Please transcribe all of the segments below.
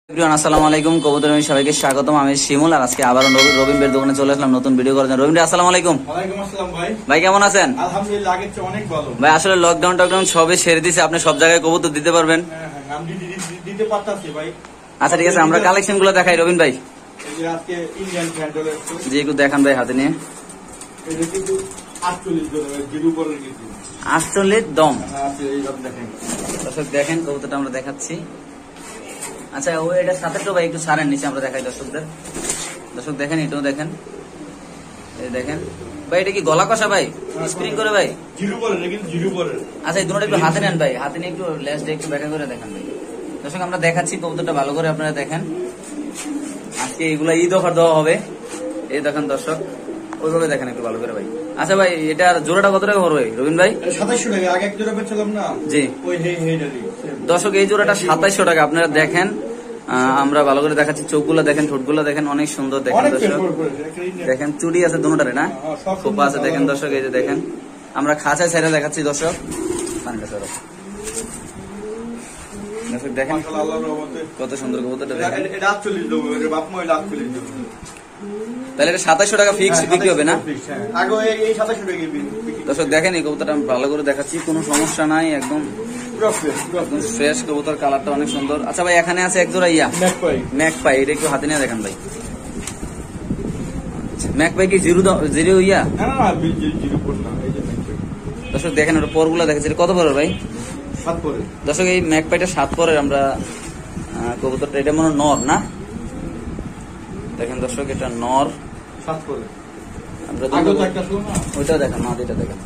আসসালামু আলাইকুম কবুতর আমি সবাইকে স্বাগতম। আমি শিমুল আর আজকে আবার রবিন ভাইয়ের দোকানে চলে আসলাম নতুন ভিডিও করার জন্য। রবিন ভাই আসসালামু আলাইকুম। ওয়ালাইকুম আসসালাম ভাই। ভাই কেমন আছেন? আলহামদুলিল্লাহ, আগের চেয়ে অনেক ভালো ভাই। আসলে লকডাউন টকডাউন সবে সেরে দিছে, আপনি সব জায়গায় কবুতর দিতে পারবেন। হ্যাঁ, নাম দিতে পারতাছি ভাই। আচ্ছা ঠিক আছে, আমরা কালেকশন গুলো দেখাই রবিন ভাই। এই যে আজকে ইন্ডিয়ান ক্যান্ডেল আছে, জি একটু দেখান ভাই হাতে নিয়ে। এটা কিন্তু 48 জন জিরো বলের কিন্তু 48 দম। আছে, এই সব দেখেন দর্শক দেখেন কবুতরটা আমরা দেখাচ্ছি। আচ্ছা ও এটা সাথে তো ভাই একটু সারেন নিচে আমরা দেখাই দর্শকদের। দর্শক দেখেন, এটাও দেখেন, এই দেখেন ভাই। এটা কি গলা কষা ভাই, স্প্রিং করে ভাই? জিরো বলের, কিন্তু জিরো বলের। আচ্ছা এই দুটোটা একটু হাতে নেন ভাই, হাতে নিয়ে একটু লেজটা একটু ব্যাখ্যা করে দেখান ভাই। দর্শক আমরা দেখাচ্ছি কবুতরটা ভালো করে আপনারা দেখেন। আজকে এগুলা ঈদ অফার দেওয়া হবে, এই দেখেন দর্শক, ওইভাবে দেখেন একটু ভালো করে ভাই। আচ্ছা ভাই এটার জোড়াটা কত টাকা পড়বে রবিন ভাই? 2700 টাকা। আগে এক জোড়া পেয়েছিলাম না? জি ওই হেইডারি। দর্শক এই জোড়াটা 2700 টাকা। আপনারা দেখেন, আমরা ভালো করে দেখাচ্ছি। চোখগুলো দেখেন, ঠোঁটগুলো দেখেন, অনেক সুন্দর দেখেন দর্শক। দেখেন চুড়ি আছে দুটোটারে না, খোপা আছে দেখেন দর্শক। এই যে দেখেন আমরা খাঁচায় ছেড়ে দেখাচ্ছি দর্শক। দর্শক দেখেন কত সুন্দর কবুতরটা দেখেন। এটা 48 দেবো, এর বাপ মা 48 দেবো। তাহলে এটা 2700 টাকা ফিক্স বিক্রি হবে না? আগে এই 2700 টাকা বিক্রি। দর্শক দেখেন এই কবুতরটা আমি ভালো করে দেখাচ্ছি, কোনো সমস্যা নাই, একদম একদম ফ্রেশ কবুতর, কালারটা অনেক সুন্দর। আচ্ছা ভাই এখানে আছে এক জোড়া ম্যাকপাই, এটা একটু হাতে নিয়ে দেখেন ভাই। ম্যাকপাই কি জিরো ইয়া? না না, জিরো পর না, এই যে ম্যাকপাই। দর্শক দেখেন ওটা পরগুলো দেখাচ্ছি, কত পরের ভাই? 7 পরে। দর্শক এই ম্যাকপাইটা 7 পরের। আমরা কবুতরটা এটা মনে নর না, দেখেন দর্শক এটা নর 7 পরে। আমরা ওইটা দেখেন, মাদিটা দেখেন।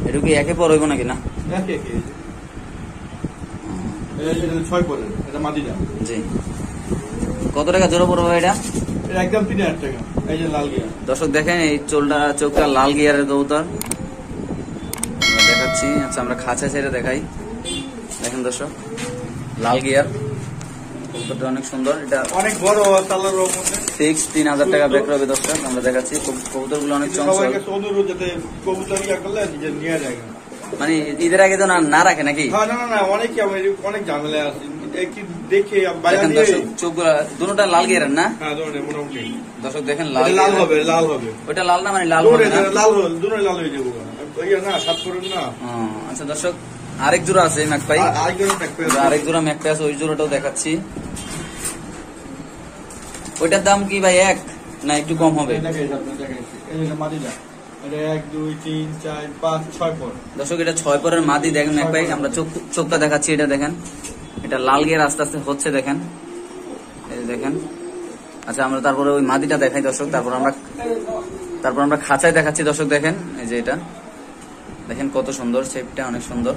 এটা কি একে পর হইব নাকি না? জি কত টাকা জোড়া পড়বে এটা? একদম 3000 টাকা। এই যে লাল গিয়ার। দর্শক দেখেন এই চোখটা লাল গিয়ারের কবুতর আমরা দেখাচ্ছি। আচ্ছা আমরা খাঁচা ছেড়ে দেখাই, দেখেন দর্শক লাল গিয়ার কবুতরটা অনেক সুন্দর। এটা অনেক বড় কালার মধ্যে ফিক্স 3000 টাকা বিক্রি হবে দর্শক। আমরা দেখাচ্ছি কবুতরগুলো অনেক চঞ্চল। অনুরোধ যাতে কবুতর ইয়া করলে নিজে নিয়ে যায়, মানে ঈদের আগে তো না রাখে নাকি? না না না, অনেক ঝামেলা আছে দেখে। চোখগুলো দুটোটা লাল গিয়ারের না? হ্যাঁ মোটামুটি। দর্শক দেখেন লাল হবে। ওইটা লাল না, মানে লাল লাল হয়ে যাবো না, 7 করে না। আচ্ছা দর্শক আরেক জোড়া আছে ম্যাকপাই, আরেক জোড়া ম্যাকপাই আছে, ওই জোড়াটাও দেখাচ্ছি। ওইটার দাম কি ভাই এক না একটু কম হবে? দর্শক এটা 6 পরের মাদি দেখেন ম্যাকপাই। আমরা চোখটা দেখাচ্ছি, এটা দেখেন, এটা লাল গিয়ার আস্তে আস্তে হচ্ছে দেখেন, এই দেখেন। আচ্ছা আমরা তারপরে ওই মাদিটা দেখাই দর্শক, তারপর আমরা খাঁচায় দেখাচ্ছি দর্শক। দেখেন এই যে এটা দেখেন কত সুন্দর, শেপটা অনেক সুন্দর।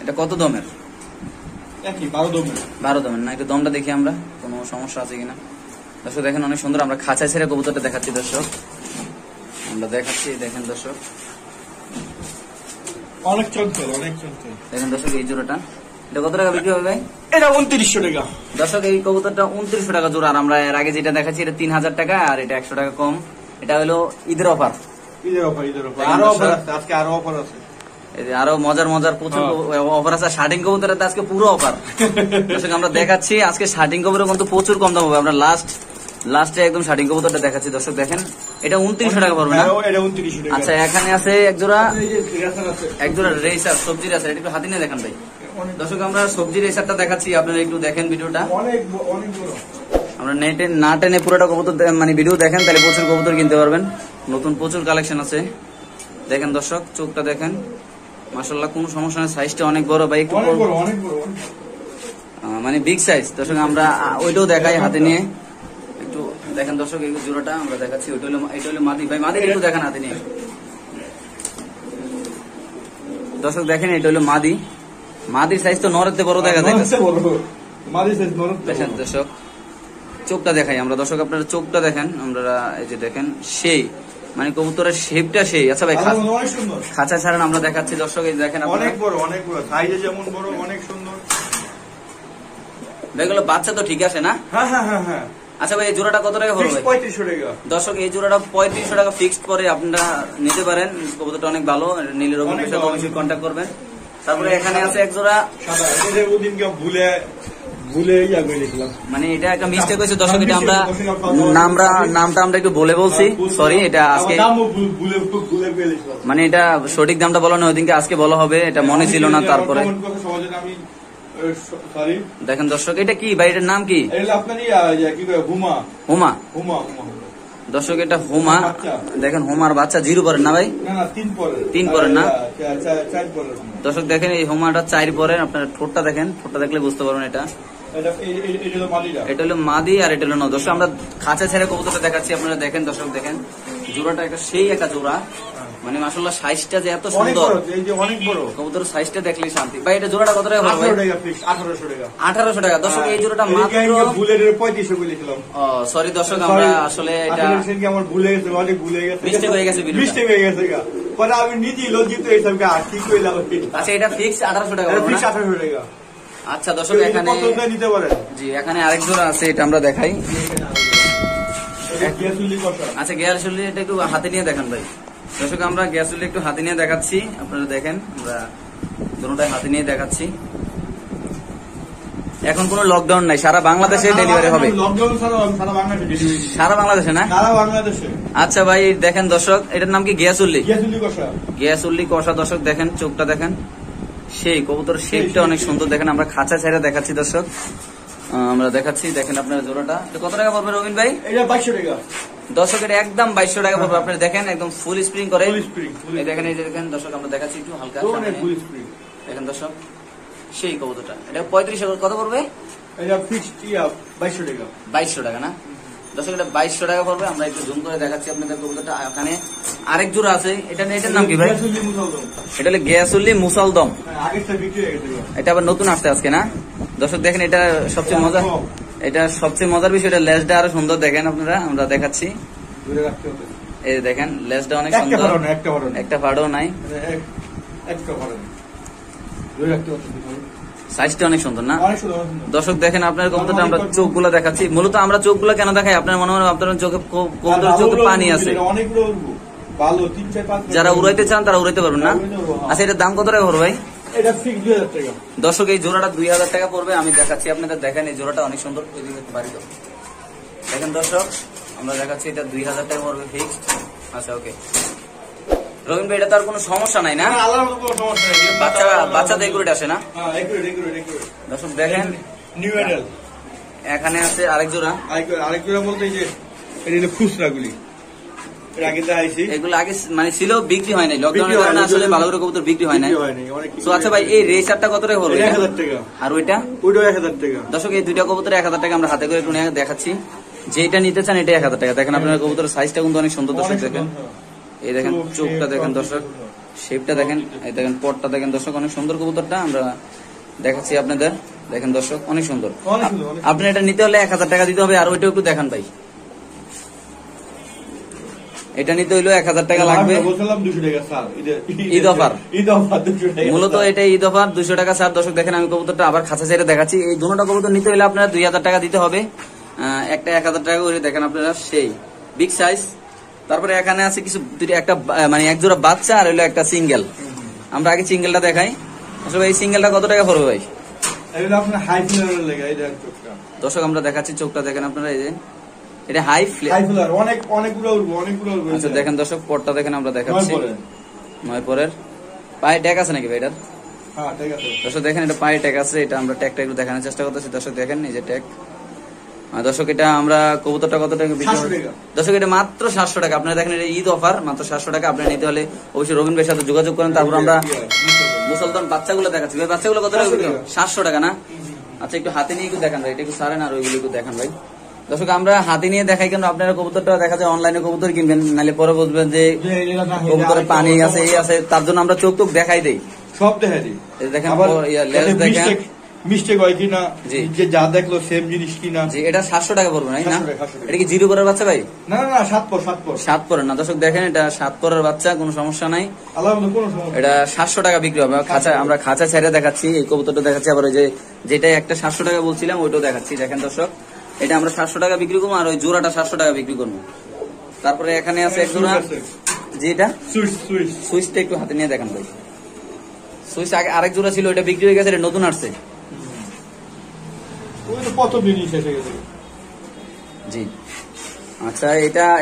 এটা কত দমের? 12 দমের না? একটু দমটা দেখি আমরা, কোনো সমস্যা আছে কিনা। দর্শক দেখেন অনেক সুন্দর। আমরা খাঁচায় ছেড়ে কবুতরটা দেখাচ্ছি দর্শক, আমরা দেখাচ্ছি। দেখেন দর্শক অনেক চঞ্চল। দেখেন দর্শক এই জোড়াটা, এটা কত টাকা বিক্রি হবে ভাই? এটা 2900 টাকা। দর্শক এই কবুতরটা 2900 টাকা জোড়া। আর আমরা এর আগে যেটা দেখাচ্ছি এটা 3000 টাকা, আর এটা 100 টাকা কম। এটা হলো ঈদের অফার। আরো অফার আছে আজকে, আরো অফার আছে। আরো মজার প্রচুর অফার আছে। শার্টিং কবুতরের আজকে পুরো অফার দর্শক আমরা দেখাচ্ছি। আজকে শার্টিং কবুতর কিন্তু প্রচুর কম দাম হবে। আমরা লাস্টে একদম শার্টিং কবুতরটা দেখাচ্ছি দর্শক। দেখেন এটা 2900 টাকা পড়বে না? আচ্ছা এখানে আছে এক জোড়া রেসার, সবজি রেসার। এটা একটু হাতে নিয়ে দেখান ভাই। দর্শক আমরা সবজি রেসারটা দেখাচ্ছি, আপনারা একটু দেখেন ভিডিওটা। আমরা নেটে না টেনে পুরোটা কবুতর মানে ভিডিও দেখেন, তাহলে প্রচুর কবুতর কিনতে পারবেন। নতুন প্রচুর কালেকশন আছে। দেখেন দর্শক চোখটা দেখেন, মাশাআল্লাহ কোনো সমস্যা নেই। সাইজটা অনেক বড় ভাই, একটু মানে বিগ সাইজ। দর্শক আমরা ওইটাও দেখাই হাতে নিয়ে, একটু দেখেন দর্শক এই জোড়াটা আমরা দেখাচ্ছি। এটা হলো মাদি ভাই, মাদি একটু দেখেন হাতে নিয়ে। দর্শক দেখেন এটা হলো মাদির সাইজ তো নরেতে বড় দেখা যাচ্ছে। দেখেন দর্শক চোখটা দেখাই আমরা দর্শক, আপনারা চোখটা দেখেন। আমরা এই যে দেখেন সেই মানে কবুতরের শেপটা সেই। আচ্ছা ভাই খাঁচা ছাড়েন, আমরা দেখাচ্ছি দর্শক। এই দেখেন অনেক বড় সাইজে যেমন বড়, অনেক সুন্দর। এগুলো বাচ্চা তো ঠিক আছে না? হ্যাঁ। আচ্ছা ভাই এই জোড়াটা কত টাকা পড়বে? 3500 টাকা। দর্শক এই জোড়াটা 3500 টাকা ফিক্সড করে আপনারা নিতে পারেন। কবুতরটা অনেক ভালো, নীলের অবশ্যই কন্ট্যাক্ট করবেন। তারপরে এখানে আছে এক জোড়া সাদা, এটা ওদিনকে ভুলে ইয়া করে লিখলাম। মানে এটা একটা মিস্টেক হয়েছে দর্শক, এটা আমরা নামটা আমরা একটু বলে বলছি, সরি। এটা আজকে ভুলে করে লিখলাম। মানে এটা সঠিক দামটা বলা না, ওইদিনকে আজকে বলা হবে, এটা মনে ছিল না। তারপরে আমি সরি দেখেন দর্শক, এটা কি ভাই, এটার নাম কি? এটা আপনার কি হুমা হুমা। হুমা হুমা দর্শক এটা হুমা, দেখেন হুমার বাচ্চা 0 পরের না ভাই? না না 3 পরের। 3 পরের না 4 পরের। দর্শক দেখেন এই হুমাটা 4 পরের। আপনার ঠোঁটটা দেখেন, ঠোঁটটা দেখলে বুঝতে পারবেন এটা এটা হলো মাদি আর এটা হলো নর। দর্শক আমরা খাঁচা ছেড়ে কবুতরটা দেখাচ্ছি, আপনারা দেখেন দর্শক, দেখেন জোড়াটা একটা সেই একটা জোড়া, মানে মাশাআল্লাহ সাইজটা যে এত সুন্দর, এই যে অনেক বড় কবুতরের সাইজটা দেখলেই শান্তি। ভাই এটা জোড়াটা কত টাকা পড়বে? 1800 টাকা। 1800 টাকা। দর্শক এই জোড়াটা মাত্র ভুলের 3500 করে লিখলাম। সরি দর্শক, আমরা আসলে এটা আমার ভুলে গেছে, অনেক ভুলে গেছে, মিস্টেক হয়ে গেছে, মিস্টেক হয়ে গেছে। পরে আমি নিজেই লজ্জিত হইলাম, ঠিক কইলাম। আচ্ছা এটা ফিক্স 1800 টাকা পড়বে না? 1800 টাকা। আচ্ছা দর্শক এখানে নিতে পারেন। জি, এখানে আরেক জোড়া আছে, এটা আমরা দেখাই। আচ্ছা গ্যাসুলি এটা একটু হাতে নিয়ে দেখান ভাই। দর্শক আমরা গ্যাসুলি একটু হাতে নিয়ে দেখাচ্ছি, আপনারা দেখেন, আমরা দুটোটাই হাতে নিয়ে দেখাচ্ছি। এখন কোনো লকডাউন নাই, সারা বাংলাদেশে ডেলিভারি হবে। সারা বাংলাদেশে না? সারা বাংলাদেশে। আচ্ছা ভাই দেখেন দর্শক, এটার নাম কি? গিয়াসুল্লি। কষা। গিয়াসুল্লি কষা। দর্শক দেখেন চোখটা দেখেন, সেই কবুতর শেপটা অনেক সুন্দর। দেখেন আমরা খাঁচা ছেড়ে দেখাচ্ছি দর্শক, আমরা দেখাচ্ছি। দেখেন আপনার জোড়াটা কত টাকা পড়বে রবিন ভাই? এটা 2200 টাকা। দর্শক এটা একদম 2200 টাকা পড়বে। আপনারা দেখেন একদম ফুল স্প্রিং করে। ফুল এই দেখেন, এই যে দেখেন দর্শক, আমরা দেখাচ্ছি একটু হালকা সামনে। দেখেন দর্শক সেই কবুতরটা, এটা 3500 কত পড়বে? এটা ফিক্সড 2200 টাকা। 2200 টাকা না দর্শক, এটা 2200 টাকা পড়বে। আমরা একটু জুম করে দেখাচ্ছি আপনাদের কবুতরটা। এখানে আরেক জোড়া আছে, এটার নাম কি ভাই? এটা হলো গিয়াসুল্লি মুসালদম। আগেরটা বিক্রি হয়ে গেছে, এটা আবার নতুন আসছে আজকে না দর্শক। দেখেন এটা সবচেয়ে মজা, এটা সবচেয়ে মজার বিষয়, এটা লেজটা আরো সুন্দর। দেখেন আপনারা, আমরা দেখাচ্ছি। এই দেখেন লেজটা অনেক সুন্দর, একটা ফাড়ও নাই, সাইজটা অনেক সুন্দর না দর্শক? দেখেন আপনার কবুতরটা আমরা চোখগুলো দেখাচ্ছি। মূলত আমরা চোখগুলো কেন দেখাই? আপনার মনে হয় আপনার চোখে কবুতরের চোখে পানি আছে, যারা উড়াইতে চান তারা উড়াইতে পারবেন না। আচ্ছা এটার দাম কত টাকা পড়বে ভাই? এটা ফিক্স 2000 টাকা। দর্শক এই জোড়াটা 2000 টাকা পড়বে। আমি দেখাচ্ছি আপনাদের, দেখেন এই জোড়াটা অনেক সুন্দর। দেখেন দর্শক আমরা দেখাচ্ছি, এটা 2000 টাকা পড়বে ফিক্স। আচ্ছা ওকে রবিন ভাই, এটা তো আর কোনো সমস্যা নাই না? বাচ্চা তো একুরেট আসে না দর্শক? দেখেন নিউ এডাল এখানে আছে আরেক জোড়া। আরেক জোড়া বলতে যে এটা হলো খুচরাগুলি, এর আগে দেখাইছি। এগুলো আগে মানে ছিল, বিক্রি হয় নাই লকডাউনের কারণে, আসলে ভালো করে কবুতর বিক্রি হয় নাই। তো আচ্ছা ভাই এই রেসারটা কত টাকা পড়বে? 1000 টাকা। আর ওইটাও 1000 টাকা। দর্শক এই দুইটা কবুতর 1000 টাকা। আমরা হাতে করে একটু দেখাচ্ছি, যেটা নিতে চান এটা 1000 টাকা। দেখেন আপনার কবুতরের সাইজটা কিন্তু অনেক সুন্দর দর্শক। দেখেন এই দেখেন চোখটা দেখেন দর্শক, শেপটা দেখেন, এই দেখেন পটটা দেখেন দর্শক, অনেক সুন্দর কবুতরটা। আমরা দেখাচ্ছি আপনাদের, দেখেন দর্শক অনেক সুন্দর। আপনি এটা নিতে হলে 1000 টাকা দিতে হবে। আর ওইটাও একটু দেখান ভাই, এটা নিতে হইলো 1000 টাকা লাগবে। ঈদ অফার, মূলত এটা ঈদ অফার 200 টাকা ছাড়। দর্শক দেখেন আমি কবুতরটা আবার খাঁচা ছেড়ে দেখাচ্ছি। এই দুটোটা কবুতর নিতে হলে আপনারা 2000 টাকা দিতে হবে, একটা 1000 টাকা করে। দেখেন আপনারা সেই বিগ সাইজ। তারপরে এখানে আছে কিছু একটা মানে এক জোড়া বাচ্চা আর হইলো একটা সিঙ্গেল। আমরা আগে সিঙ্গেলটা দেখাই। আসলে এই সিঙ্গেলটা কত টাকা পড়বে ভাই? দর্শক আমরা দেখাচ্ছি, চোখটা দেখেন আপনারা, এই যে এটা হাই ফ্লেয়ার, অনেকগুলো উড়বো। আচ্ছা দেখেন দর্শক পটটা দেখেন, আমরা দেখাচ্ছি 9 পরের। পায়ে ট্যাগ আছে নাকি ভাই এটার? হ্যাঁ ঠিক আছে দর্শক দেখেন এটা পায়ে ট্যাগ আছে। এটা আমরা ট্যাগটা একটু দেখানোর চেষ্টা করতেছি। দর্শক দেখেন এই যে ট্যাগ। দর্শক এটা আমরা কবুতরটা কত টাকা বিক্রি করি? দর্শক এটা মাত্র 700 টাকা। আপনারা দেখেন এটা ঈদ অফার, মাত্র 700 টাকা। আপনি নিতে হলে অবশ্যই রবিন ভাইয়ের সাথে যোগাযোগ করেন। তারপর আমরা মুসলমান বাচ্চাগুলো দেখাচ্ছি। ভাই বাচ্চাগুলো কত টাকা বিক্রি? 700 টাকা না? আচ্ছা একটু হাতে নিয়ে একটু দেখান ভাই, এটা একটু সারেন আর ওইগুলো একটু দেখান ভাই। দর্শক আমরা হাতে নিয়ে দেখাই কেন? আপনারা কবুতরটা দেখা যায় অনলাইনে কবুতর কিনবেন, নাহলে পরে বুঝবেন যে কবুতরে পানি আছে এই আছে, তার জন্য আমরা চোখ দেখাই দেই, সব দেখাই দিই। দেখেন দেখেন মিস্টেক হয় কিনা, যে যা দেখলো সেম জিনিস কিনা। জি এটা 700 টাকা পড়বে না? এটা কি 0 পরের বাচ্চা ভাই? না না 7 পরের না দর্শক। দেখেন এটা 7 পরের বাচ্চা, কোনো সমস্যা নাই। এটা 700 টাকা বিক্রি হবে। আমরা খাঁচা ছেড়ে দেখাচ্ছি, এই কবুতরটা দেখাচ্ছি। আবার ওই যে যেটা একটা 700 টাকা বলছিলাম ওইটাও দেখাচ্ছি। দেখেন দর্শক এটা আমরা 700 টাকা বিক্রি করবো, আর ওই জোড়াটা 700 টাকা বিক্রি করবো। তারপরে এখানে আছে এক জোড়া, যেটা সুইচটা একটু হাতে নিয়ে দেখান ভাই। সুইচ আগে আরেক জোড়া ছিল, ওটা বিক্রি হয়ে গেছে, এটা নতুন আসছে। ওই তো প্রথম দিনই শেষ হয়ে গেছে। জি আচ্ছা,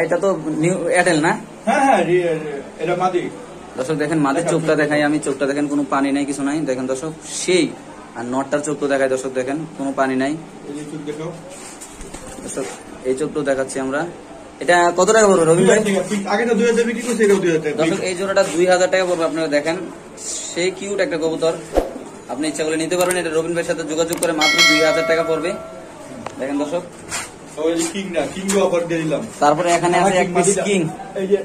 এটা তো নিউ এয়ারটেল না? হ্যাঁ হ্যাঁ, এটা মাদি। দর্শক দেখেন মাদির চোখটা দেখাই আমি, চোখটা দেখেন কোনো পানি নাই, কিছু নাই, দেখেন দর্শক সেই। আর নটটার চোখ তো দেখায় দর্শক, দেখেন কোনো পানি নাই। এই যে চোখ দেখাও দর্শক, এই চোখটাও দেখাচ্ছি আমরা। এটা কত টাকা পড়বে রবি ভাই? আগে তো 2000 বিক্রি করছে, এটাও 2000 টাকা। দর্শক এই জোড়াটা 2000 টাকা পড়বে। আপনারা দেখেন সেই কিউট একটা কবুতর, আপনি ইচ্ছা করলে নিতে পারবেন। এটা রবিন ভাইয়ের সাথে যোগাযোগ করে মাত্র 2000 টাকা পড়বে। দেখেন দর্শক, ওই যে কিং না, কিং অফার দিয়ে দিলাম। তারপরে এখানে আছে এক পিস কিং। এই যে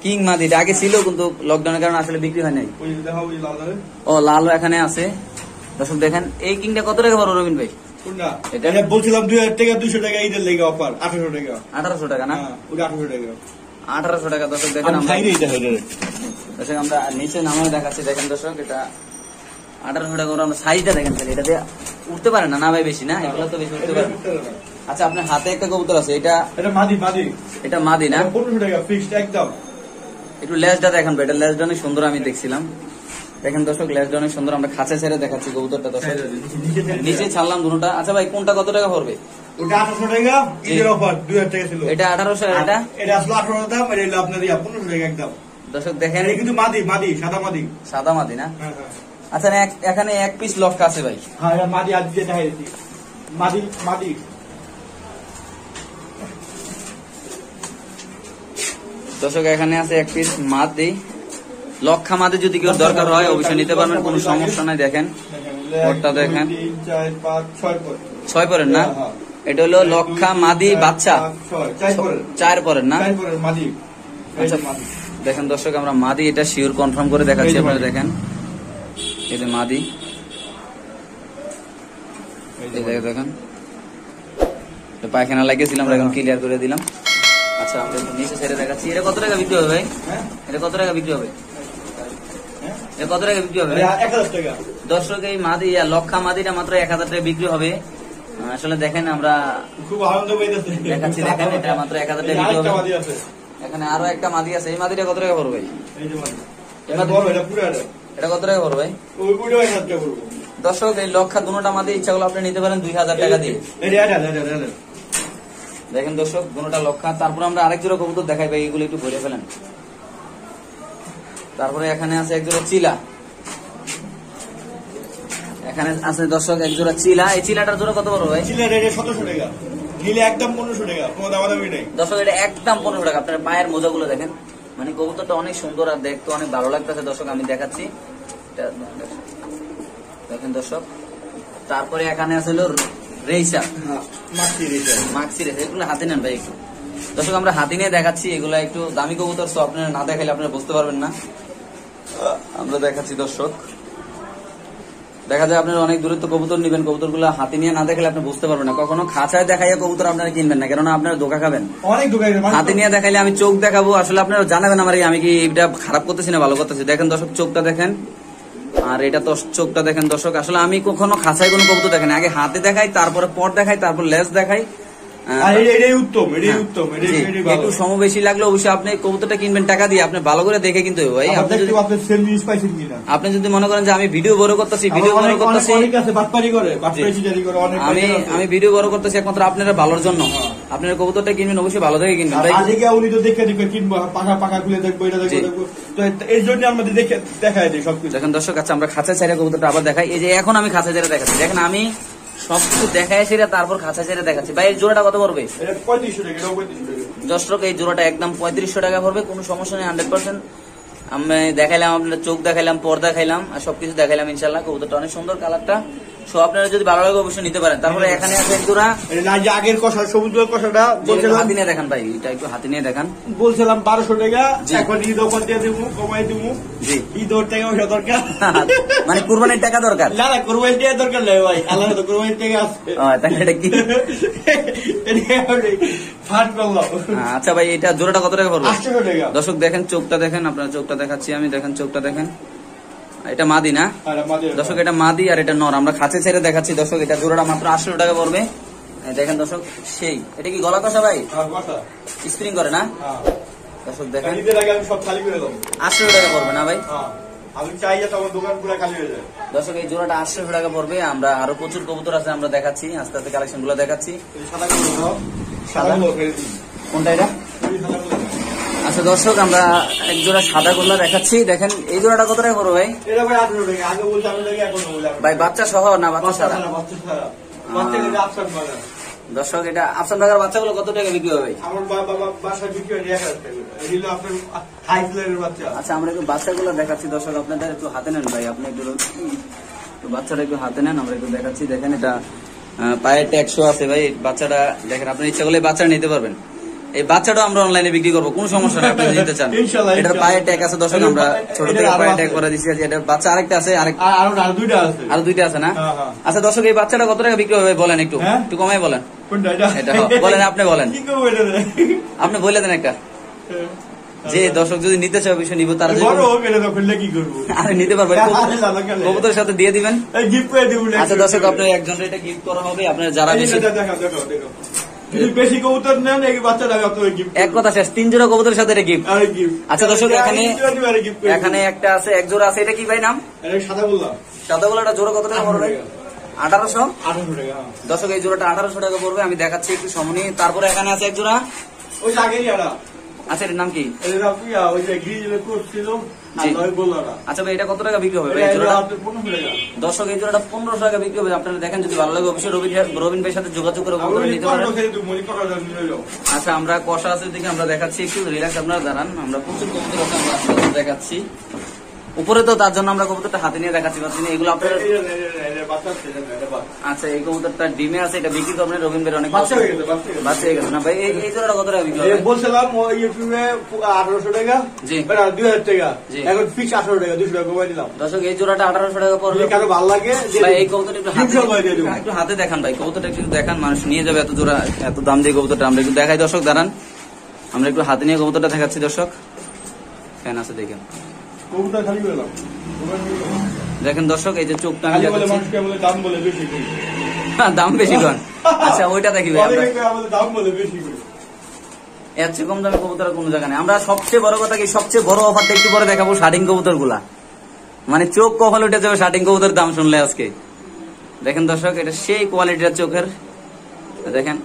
কিং মাদি, এটা আগে ছিল কিন্তু লকডাউনের কারণে আসলে বিক্রি হয় নাই। ওই যে দেখাও, ওই লাল লাল। ও লালও এখানে আছে। দর্শক দেখেন এই কিংটা কত টাকা পড়বে রবিন ভাই? কোনটা? এটা? এটা বলছিলাম 2000 টাকা, 200 টাকা ঈদের লেগে অফার, 1800 টাকা। 1800 টাকা না? হ্যাঁ, ওটা 1800 টাকা। 1800 টাকা। দর্শক দেখেন আমরা, খাই রে এটা হলো রে। দর্শক আমরা নিচে নামায় দেখাচ্ছি। দেখেন দর্শক, এটা 1800 টাকা করে। আমরা সাইজটা দেখেন তাহলে, এটা দিয়ে উঠতে পারে না, না ভাই বেশি না? এগুলো তো বেশি উঠতে পারে না। আচ্ছা, আপনার হাতে একটা কবুতর আছে, এটা এটা মাদি, মাদি। এটা মাদি না? 1500 টাকা ফিক্সড একদম। একটু লেজটা দেখেন ভাই, এটা লেজটা অনেক সুন্দর, আমি দেখছিলাম। দেখেন দর্শক, লেজটা অনেক সুন্দর। আমরা খাঁচা ছেড়ে দেখাচ্ছি কবুতরটা দর্শক, নিচে ছাড়লাম দুটোটা। আচ্ছা ভাই, কোনটা কত টাকা পড়বে? ওটা 1800 টাকা, ঈদের অফার 2000 টাকা ছিল। এটা 1800, এটা এটা আসলে 1800 দাম, এটা হলো আপনার 1500 টাকা একদম। দর্শক দেখেন, এটা কিন্তু মাদি, মাদি, সাদা মাদি। সাদা মাদি না? হ্যাঁ হ্যাঁ আচ্ছা, এখানে এক পিস লক্ষ আছে ভাই। হ্যাঁ, এটা মাদি। আজ যেটা হয়েছে মাদি, মাদি। দর্শক এখানে আছে এক পিস মাদি, লক্ষা মাদি। যদি কেউ দরকার হয় অবশ্যই নিতে পারবেন, কোনো সমস্যা নাই। দেখেন ওরটা দেখেন, 3 4 5 6 পর 6 পরের না? হ্যাঁ। এটা হলো লক্ষা মাদি বাচ্চা, 4 পরের, 4 পরের না? 4 পরের মাদি। আচ্ছা দেখেন দর্শক, আমরা মাদি এটা শিওর কনফার্ম করে দেখাচ্ছি। আপনারা দেখেন, এই যে মাদি, এই দেখেন পায়খানা লাগিয়েছিলাম, এখন ক্লিয়ার করে দিলাম। আচ্ছা, আমরা একটু নিচে ছেড়ে দেখাচ্ছি। এটা কত টাকা বিক্রি হবে ভাই? হ্যাঁ, এটা কত টাকা বিক্রি হবে? হ্যাঁ, এটা কত টাকা বিক্রি হবে? এটা 1000 টাকা। দর্শক এই মাদি, লক্ষা মাদিটা মাত্র 1000 টাকা বিক্রি হবে। আসলে দেখেন আমরা খুব আনন্দ পাইতেছে দেখাচ্ছি। দেখেন এটা মাত্র 1000 টাকা বিক্রি হবে। মাদি আছে, এখানে আরো একটা মাদি আছে। এই মাদিটা কত টাকা পড়বে ভাই? এই যে মাদি। এটা বড়, এটা পুরো এটা। এটা কত টাকা পড়বে ভাই? ওইটাও 1000 টাকা পড়বে। দর্শক এই লক্ষা দুটোটা মাদি ইচ্ছা করলে আপনি নিতে পারেন 2000 টাকা দিয়ে। এটা দেখেন দর্শক, দুটোটা লক্ষা। তারপরে আমরা আরেক জোড়া কবুতর দেখাই ভাই, এগুলো একটু ভরে ফেলেন। তারপরে এখানে আছে এক জোড়া চিলা, এখানে আছে দর্শক এক জোড়া চিলা। এই চিলাটার জোড়া কত বড় ভাই? চিলা রেটে 1700 টাকা, নিলে একদম 1500 টাকা, কোনো দামাদামি নেই। দর্শক এটা একদম 1500 টাকা। আপনার পায়ের মোজাগুলো দেখেন, মানে কবুতরটা অনেক সুন্দর আর দেখতে অনেক ভালো লাগতেছে। দর্শক আমি দেখাচ্ছি, দেখেন দর্শক। তারপরে এখানে আছে হলো রেইসা, মাক্সি রেইসা। এগুলো হাতে নেন ভাই একটু। দর্শক আমরা হাতে নিয়ে দেখাচ্ছি, এগুলো একটু দামি কবুতর, সো আপনারা না দেখাইলে আপনারা বুঝতে পারবেন না। আমরা দেখাচ্ছি দর্শক, দেখা যায় আপনারা অনেক দূরে তো কবুতর নিবেন, কবুতরগুলো হাতে নিয়ে না দেখালে আপনি বুঝতে পারবেন না। কখনো খাঁচায় দেখাইয়া কবুতর আপনারা কিনবেন না, কেননা আপনারা ধোকা খাবেন। অনেক দোকান হাতে নিয়ে দেখাইলে আমি চোখ দেখাবো, আসলে আপনারা জানাবেন আমার আমি কি এটা খারাপ করতেছি না ভালো করতেছি। দেখেন দর্শক চোখটা দেখেন, আর এটা তো চোখটা দেখেন দর্শক। আসলে আমি কখনো খাঁচায় কোনো কবুতর দেখাই না, আগে হাতে দেখাই, তারপরে পট দেখাই, তারপর লেজ দেখাই। এটাই উত্তম, এটাই উত্তম, এটাই ভালো। একটু সম বেশি লাগলে অবশ্যই আপনি কবুতরটা কিনবেন টাকা দিয়ে, আপনি ভালো করে দেখে কিনতে হবে ভাই। আপনি যদি মনে করেন যে আমি ভিডিও বড় করতেছি, ভিডিও বড় করতেছি, আমি ভিডিও বড় করতেছি একমাত্র আপনারা ভালোর জন্য, আপনারা কবুতরটা কিনবেন অবশ্যই ভালো দেখে কিনবেন ভাই। উনি তো দেখে দেখে কিনবো, পাখা পাখা খুলে দেখবো, এটা দেখবো, তো এই জন্য আমাদের দেখে দেখায় দিই সবকিছু। দেখেন দর্শক, আচ্ছা আমরা খাঁচা ছেড়ে কবুতরটা আবার দেখাই। এই যে এখন আমি খাঁচা ছেড়ে দেখাচ্ছি, দেখেন আমি সবকিছু দেখাই ছেড়ে তারপর খাঁচা ছেড়ে দেখাচ্ছি। ভাই এই জোড়াটা কত পড়বে? 3500 টাকা, 3500 টাকা। দর্শক এই জোড়াটা একদম 3500 টাকা পড়বে, কোনো সমস্যা নেই, 100%। আমি দেখাইলাম, আপনার চোখ দেখাইলাম, পর দেখাইলাম, আর সবকিছু দেখাইলাম ইনশাল্লাহ। কবুতরটা অনেক সুন্দর, কালারটা। সো আপনারা যদি ভালো লাগে অবশ্যই নিতে পারেন। তারপরে এখানে আছে এক জোড়া, আগের কষা, সবুজ কষাটা বলছিলাম হাতি নিয়ে দেখান ভাই, এটা একটু হাতি নিয়ে দেখান। বলছিলাম 1200 টাকা, এখন ঈদ অফার দিয়ে দেবো, কমাই দেবো। জি, ঈদ ওর টাকা পয়সা দরকার, মানে কুরবানির টাকা দরকার। না না, কুরবানির টাকা দরকার নাই ভাই, আল্লাহ তো কুরবানির টাকা আছে। তাহলে এটা কি ফান্ড করলাম। আচ্ছা ভাই, এটা জোড়াটা কত টাকা পড়বে? 800 টাকা। দর্শক দেখেন চোখটা দেখেন, আপনার চোখটা দেখাচ্ছি আমি, দেখেন চোখটা দেখেন। এটা মাদি না দর্শক? এটা মাদি আর এটা নর। আমরা খাঁচে ছেড়ে দেখাচ্ছি দর্শক। এটা জোড়াটা মাত্র 800 টাকা পড়বে। দেখেন দর্শক, সেই এটা কি গলা কষা ভাই? স্প্রিং করে না দর্শক? দেখেন 800 টাকা পড়বে না ভাই? আমি চাই যাতে আমার দোকান পুরো খালি হয়ে যায়। দর্শক এই জোড়াটা 800 টাকা পড়বে। আমরা আরো প্রচুর কবুতর আছে, আমরা দেখাচ্ছি আস্তে আস্তে কালেকশন গুলো দেখাচ্ছি। সাদা কোনটা এটা? আচ্ছা দর্শক আমরা এক জোড়া সাদা গোল্লা দেখাচ্ছি। দেখেন এই জোড়াটা কত টাকা পড়বে ভাই? এটা ভাই 18 টাকা, আগে বলছি আমি টাকা, এখন বললাম ভাই বাচ্চা সহ না বাচ্চা সাদা? বাচ্চা ছাড়া, বাচ্চা কিন্তু আফসান বাজার। দর্শক এটা আফসান বাগার বাচ্চাগুলো কত টাকা বিক্রি হবে? আমার বাবা বাসা বিক্রি হয় 1000 টাকা। এগুলো আপনার হাই ফ্লাইয়ের বাচ্চা। আচ্ছা আমরা একটু বাচ্চাগুলো দেখাচ্ছি দর্শক, আপনাদের একটু হাতে নেন ভাই, আপনি একটু বাচ্চাটা একটু হাতে নেন, আমরা একটু দেখাচ্ছি। দেখেন এটা পায়ের ট্যাক্সও আছে ভাই, বাচ্চাটা দেখেন, আপনি ইচ্ছা করলে বাচ্চা নিতে পারবেন। এই বাচ্চাটাও আমরা অনলাইনে বিক্রি করবো, কোনো সমস্যা নেই, আপনি নিতে চান। এটার পায়ের ট্যাগ আছে দর্শক, আমরা ছোট থেকে পায়ের ট্যাগ করে দিচ্ছি। এটা বাচ্চা আরেকটা আছে, আরো দুইটা আছে না? আচ্ছা দর্শক এই বাচ্চাটা কত টাকা বিক্রি হবে বলেন, একটু একটু কমাই বলেন। এটা বলেন, আপনি বলেন, আপনি বলে দেন একটা, যে দর্শক যদি নিতে চায় বিষয় নিব, তারা আরে নিতে পারবে, কবুতরের সাথে দিয়ে দিবেন। আচ্ছা দর্শক আপনার একজন এটা গিফট করা হবে, আপনার যারা বেশি কবুতর নেন এই বাচ্চাটা এক কথা শেষ, 3 জোড়া কবুতরের সাথে এটা গিফট। আচ্ছা দর্শক এখানে একটা আছে, এক জোড়া আছে, এটা কি ভাই নাম? সাদা গোল্লা। সাদা গোল্লাটা জোড়া কত টাকা পড়বে? 1800 টাকা। দর্শক এই জোড়াটা 1800 টাকা পড়বে, আমি দেখাচ্ছি একটু সমনি। তারপরে এখানে আছে এক জোড়া, ওই আগেরই আড়া। আচ্ছা এর নাম কি? আচ্ছা ভাই এটা কত টাকা বিক্রি হবে? দর্শক এই জোড়াটা 1500 টাকা বিক্রি হবে। আপনারা দেখেন, যদি ভালো লাগে অবশ্যই রবিন ভাইয়ের সাথে যোগাযোগ করে নিতে পারেন। আচ্ছা আমরা কষা আছে দিকে আমরা দেখাচ্ছি, একটু রিল্যাক্স আপনারা দাঁড়ান, আমরা প্রচুর কবুতর আছে আমরা দেখাচ্ছি। উপরে তো তার জন্য আমরা কবুতরটা হাতে নিয়ে দেখাচ্ছি, এগুলো আপনার। আচ্ছা এই কবুতরটা ডিমে আছে, এটা বিক্রি করবেন রবিন ভাই অনেক বাচ্চা হয়ে গেছে না ভাই? এই জোড়াটা কত টাকা বিক্রি হবে? বলছিলাম ইউটিউবে 1800 টাকা, জি 2000 টাকা, এখন ফিক্স 18 টাকা, 200 টাকা কমাই দিলাম। দর্শক এই জোড়াটা 1800 টাকা পড়বে। কারো ভালো লাগে ভাই এই কবুতরটা একটু হাতে দেখান ভাই, কবুতরটা একটু দেখান, মানুষ নিয়ে যাবে এত জোড়া এত দাম দিয়ে কবুতরটা। আমরা একটু দেখাই দর্শক, দাঁড়ান আমরা একটু হাতে নিয়ে কবুতরটা দেখাচ্ছি দর্শক। ফ্যান আছে দেখেন, দেখেন দর্শক এই যে চোখটা আমি দেখাচ্ছি, দাম বেশি কর। আচ্ছা ওইটা দেখি ভাই, এর চেয়ে কম দামে কবুতর কোনো জায়গা নেই। আমরা সবচেয়ে বড় কথা কি, সবচেয়ে বড় অফারটা একটু পরে দেখাবো, শার্টিং কবুতর গুলা, মানে চোখ কপাল উঠে যাবে শার্টিং কবুতর দাম শুনলে আজকে। দেখেন দর্শক এটা সেই কোয়ালিটির চোখের, দেখেন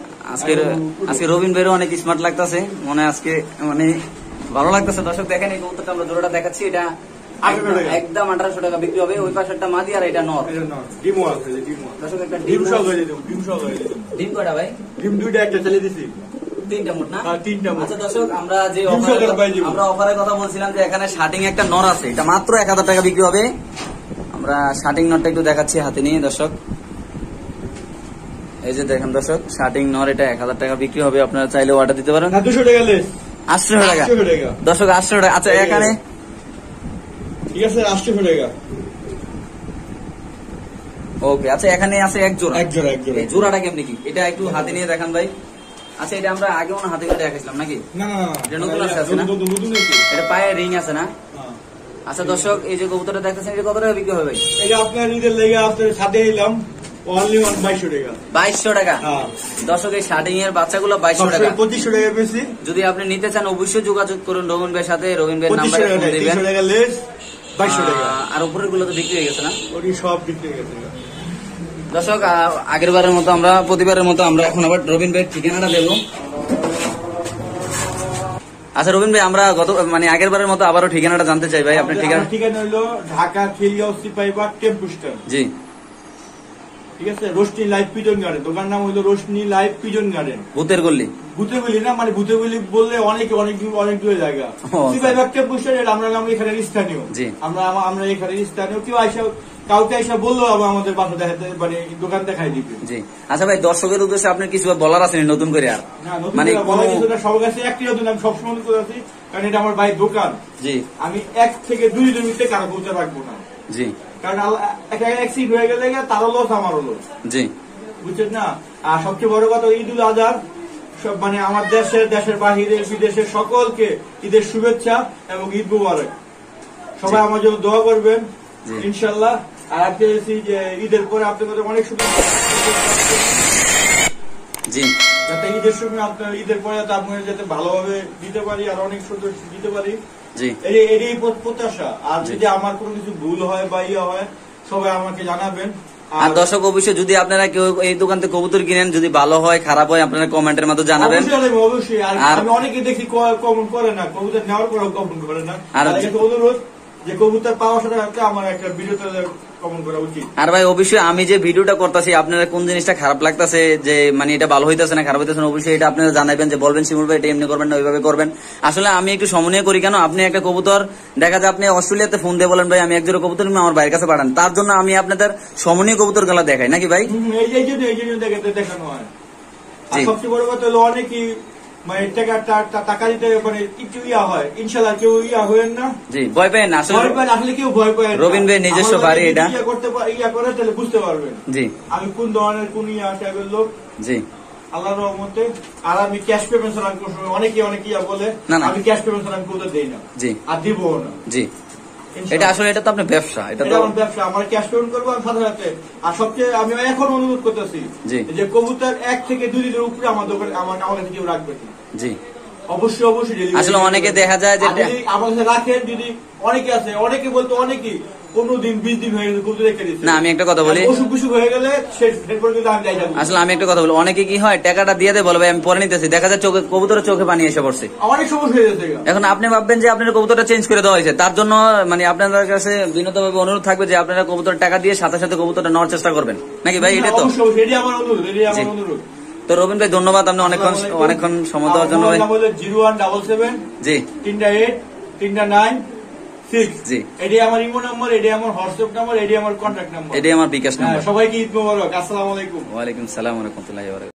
আজকে রবিন ভাইয়েরও অনেক স্মার্ট লাগতেছে, মনে আজকে মানে ভালো লাগতেছে। দর্শক দেখেন এই কবুতরটা আমরা জোড়াটা দেখাচ্ছি, এটা একদম 1800 টাকা বিক্রি হবে। ওই পাশেরটা মাদি আর এটা নর। দর্শক একটা ডিম কয়টা ভাই? ডিম দুইটা, একটা চালিয়ে দিছি, 3টা মোট না? 3টা। আচ্ছা দর্শক আমরা যে অফারের কথা বলছিলাম, যে এখানে শার্টিং একটা নর আছে, এটা মাত্র 1000 টাকা বিক্রি হবে। আমরা শার্টিং নরটা একটু দেখাচ্ছি হাতে নিয়ে দর্শক, এই যে দেখেন দর্শক শার্টিং নর, এটা 1000 টাকা বিক্রি হবে। আপনারা চাইলে অর্ডার দিতে পারেন। 200 টাকা লেস, 800 টাকা দর্শক, 800 টাকা। আচ্ছা এখানে ঠিক আছে 800 টাকা। ওকে আচ্ছা এখানে আছে এক জোড়া, এই জোড়াটা কেমনি কি এটা একটু হাতে নিয়ে দেখান ভাই। আচ্ছা এটা আমরা আগেও না হাতে করে দেখাইছিলাম নাকি? না এটা নতুন আছে না? এটা পায়ে রিং আছে না? আচ্ছা দর্শক এই যে কবুতরটা দেখতেছেন, এটা কত টাকা বিক্রি হবে ভাই? এটা আপনার ঈদের লেগে আপনার সাথে এলাম অনলি 2200 টাকা। 2200 টাকা দর্শক, এই শার্টিং এর বাচ্চাগুলো 2200 টাকা, 2500 টাকা বেশি। যদি আপনি নিতে চান অবশ্যই যোগাযোগ করুন রবিন ভাইয়ের সাথে, রবিন ভাইয়ের নাম্বারে ফোন দিবেন। 2500 টাকা লেস, 2200 টাকা। আর উপরের গুলো তো বিক্রি হয়ে গেছে না? ওই সব বিক্রি হয়ে গেছে দর্শক। আগের বারের মতো আমরা প্রতিবারের মতো আমরা এখন আবার রবিন ভাইয়ের ঠিকানাটা দেবো। আচ্ছা রবিন ভাই আমরা মানে আগের বারের মতো আবারও ঠিকানাটা জানতে চাই ভাই, আপনার ঠিকানা হলো ঢাকা খিলগাঁও সিপাহীবাগ টেম্পু স্ট্যান্ড। জি ঠিক আছে, রোশনি লাইফ পিজন গার্ডেন, দোকান নাম হলো রোশনি লাইফ পিজন গার্ডেন। ভূতের গল্লি না, মানে ভূতের গল্লি বললে অনেক দূরে জায়গা। সিপাহীবাগ টেম্পু স্ট্যান্ড আমরা নাম এখানে স্থানীয়, আমরা এখানে স্থানীয়। কেউ আইসা কাউকে আইসা বললো আমাদের বাসা দেখাতে, মানে দোকান দেখাই দিবে। জি আচ্ছা ভাই দর্শকের উদ্দেশ্যে আপনার কিছু বলার আছে নতুন করে? আর মানে সবার কাছে একটি নতুন, আমি সবসময় করে আছি, কারণ এটা আমার ভাইয়ের দোকান। জি আমি 1 থেকে 2 দিনের মধ্যে কারো পৌঁছে রাখবো না। জি কারণ একটা অ্যাক্সিডেন্ট হয়ে গেলে তারও লস আমারও লস। জি বুঝছেন না? আর সবচেয়ে বড় কথা ঈদুল আজহার সব মানে আমার দেশের বাহিরে বিদেশের সকলকে ঈদের শুভেচ্ছা এবং ঈদ মুবারক। সবাই আমার জন্য দোয়া করবেন ইনশাল্লাহ। আর আজকে যে ঈদের পরে আপনাদের অনেক শুভেচ্ছা, জি যাতে ঈদ ঈদের সময় আপনার ঈদের পরে আপনার যাতে ভালোভাবে দিতে পারি আর অনেক সুন্দর দিতে পারি, এটাই প্রত্যাশা। আর যদি আমার কোনো কিছু ভুল হয় বা ইয়ে হয় সবাই আমাকে জানাবেন। আর দর্শক অবশ্যই যদি আপনারা কেউ এই দোকান থেকে কবুতর কিনেন, যদি ভালো হয় খারাপ হয় আপনারা কমেন্টের মাধ্যমে জানাবেন। অবশ্যই। আর আমি অনেকে দেখি কমেন্ট করে না, কবুতর নেওয়ার পরেও কমেন্ট করে না। আর অনুরোধ যে কবুতর পাওয়ার সাথে আমার একটা ভিডিওতে কমেন্ট করা উচিত। আর ভাই অবশ্যই আমি যে ভিডিওটা করতেছি আপনারা কোন জিনিসটা খারাপ লাগতেছে, যে মানে এটা ভালো হইতেছে না খারাপ হইতেছে না, অবশ্যই এটা আপনারা জানাবেন, যে বলবেন শিমুল ভাই এটা এমনি করবেন না ওইভাবে করবেন। আসলে আমি একটু সমন্বয় করি কেন, আপনি একটা কবুতর দেখা যায় আপনি অস্ট্রেলিয়াতে ফোন দিয়ে বলেন ভাই আমি এক জোড়া কবুতর আমার ভাইয়ের কাছে পাঠান, তার জন্য আমি আপনাদের সমন্বয় কবুতর গুলা দেখাই নাকি ভাই? এই জন্য দেখানো হয়। সবচেয়ে বড় কথা হলো অনেকেই মানে টাকা দিতে মানে কিছু ইয়া হয়, ইনশাল্লাহ কেউ ইয়া হবেন না, জি ভয় পায় না। আসলে কেউ ভয় পায় না। রবিন ভাই নিজস্ব বাড়ি এটা করতে ইয়া করে তাহলে বুঝতে পারবেন জি আমি কোন ধরনের কোন ইয়া টাইপের লোক। জি আল্লাহর রহমতে। আর আমি ক্যাশ পেমেন্ট ছাড়া অনেকে ইয়া বলে, আমি ক্যাশ পেমেন্ট ছাড়া আমি কোথাও দেই না, জি আর দিব না। জি এটা আসলে এটা তো আপনার ব্যবসা, এটা তো আমার ব্যবসা, আমার ক্যাশ পেমেন্ট করবো আমি সাথে সাথে। আর সবচেয়ে আমি এখন অনুরোধ করতেছি যে কবুতর 1 থেকে 2 দিনের উপরে আমার দোকানে আমার কাছে কেউ রাখবে না। জি অবশ্যই অবশ্যই। আসলে অনেকে দেখা যায় যে আমার কাছে রাখেন, যদি অনেকে আছে অনেকে বলতো অনেকেই 15 দিন 20 দিন হয়ে গেছে কবুতর রেখে দিচ্ছে। না আমি একটা কথা বলি, অসুখ বিসুখ হয়ে গেলে আমি যাই যাবো। আসলে আমি একটা কথা বলি, অনেকে কি হয় টাকাটা দিয়ে দেয় বলে ভাই আমি পরে নিতেছি, দেখা যায় চোখে কবুতরের চোখে পানি এসে পড়ছে, অনেক সমস্যা হয়ে যাচ্ছে। এখন আপনি ভাববেন যে আপনার কবুতরটা চেঞ্জ করে দেওয়া হয়েছে, তার জন্য মানে আপনাদের কাছে বিনীতভাবে অনুরোধ থাকবে যে আপনারা কবুতর টাকা দিয়ে সাথে সাথে কবুতরটা নেওয়ার চেষ্টা করবেন নাকি ভাই? এটা তো আমার অনুরোধ। তো রবিন ভাই ধন্যবাদ, আপনি অনেকক্ষণ সময় দেওয়ার জন্য। 0177 জি 38 39 6 জি এটাই আমার ইমো নাম্বার, এটাই আমার হোয়াটসঅ্যাপ নাম্বার, এটাই আমার কন্ট্যাক্ট নাম্বার, এটাই আমার বিকাশ নাম্বার। সবাইকে ঈদ মোবারক। আসসালামু আলাইকুম। ওয়া আলাইকুম সালাম ওয়া রাহমাতুল্লাহি ওয়া বারাকাতুহু।